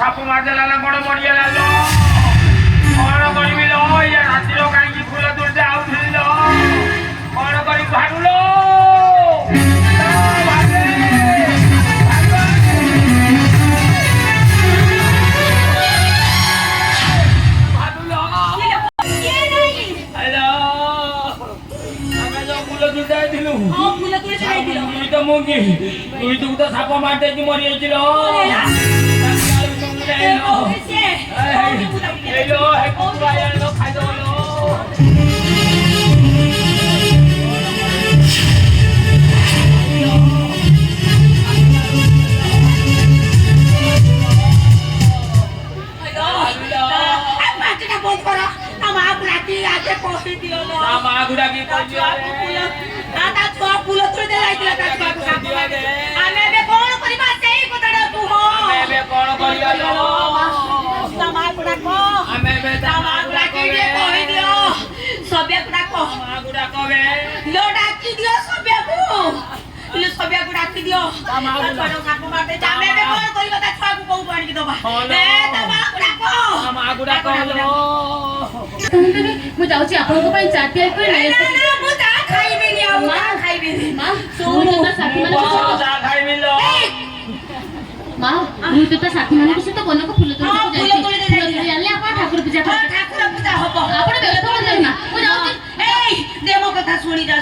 Shop मारदेला ना बड़ मरियाला लो कौन करबी लो ये राती रो काई फूल दूर जाऊ लो कौन करी भागु लो भागे भागु लो ये नहीं हेलो हमें जो फूल दूर जाई दिलु हां फूल दूर जाई दिलु तुई तो साप मार दे जी मरि आइलो साथी मान सहित वन को फूल ठाकुर पूजा ठाकुर पूजा हम आप व्यस्त हो कथा शुणी जा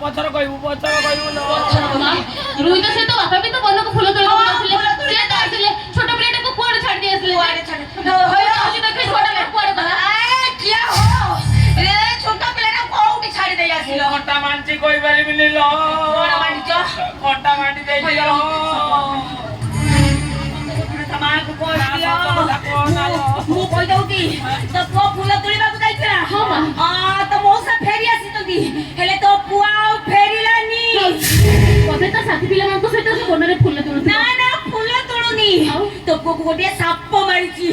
पछर कहू रोहित सहित बापा भी तो वन को फूल छोट पिलाटा को कुआडे छाड़ दिए छोटा पिलाटा कोउटी छाड़ी दे आसिल घंटा मानची कोई बारी मिली लो घंटा मांडी दे दियो तमाक को मु कहि दउ की तो पुआ फूल तोड़ीबा को जाइछा हां तो मौसा फेरी आसी तो दी हेले तो पुआ फेरीलानी कबे तो साथी पिला मान को सहित से कोनरे फूल तोड़ ना ना फूल तोड़नी तो को गोटे साप मारिची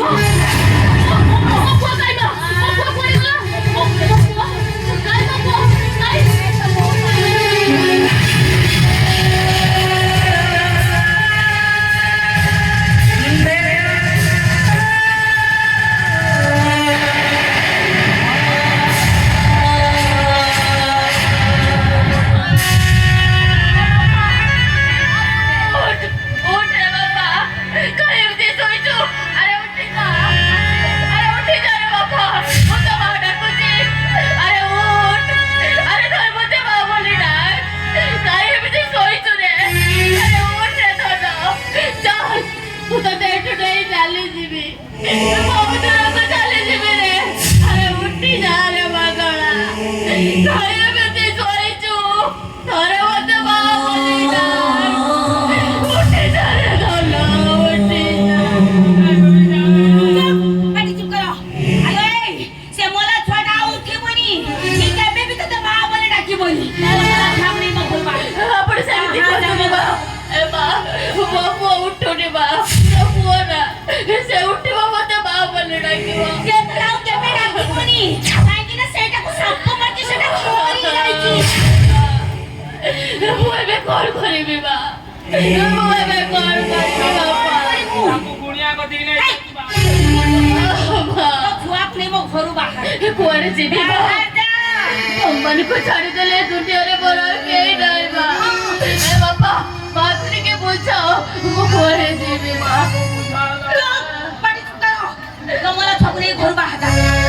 गुड़िया को दी नहीं ଛୁଆକୁ ନେଇ ମୋ ଘରୁ ବାହାର କୁଆଡ଼େ ଯିବି ମା? ବାହାର ଯା। ତମମାନଙ୍କୁ ଛାଡ଼ିଦେଲେ ଦୁନିଆରେ ମୋର ଆଉ କେହି ନାହିଁ ମା। ଏ ବାପା ମାକୁ ଟିକେ ବୁଝାଅ ମୁଁ କୁଆଡ଼େ ଯିବି ମା? ପାଟି ଚୁପ କର। ତମର ଛୁଆକୁ ନେଇ ଘରୁ ବାହାର ଯା।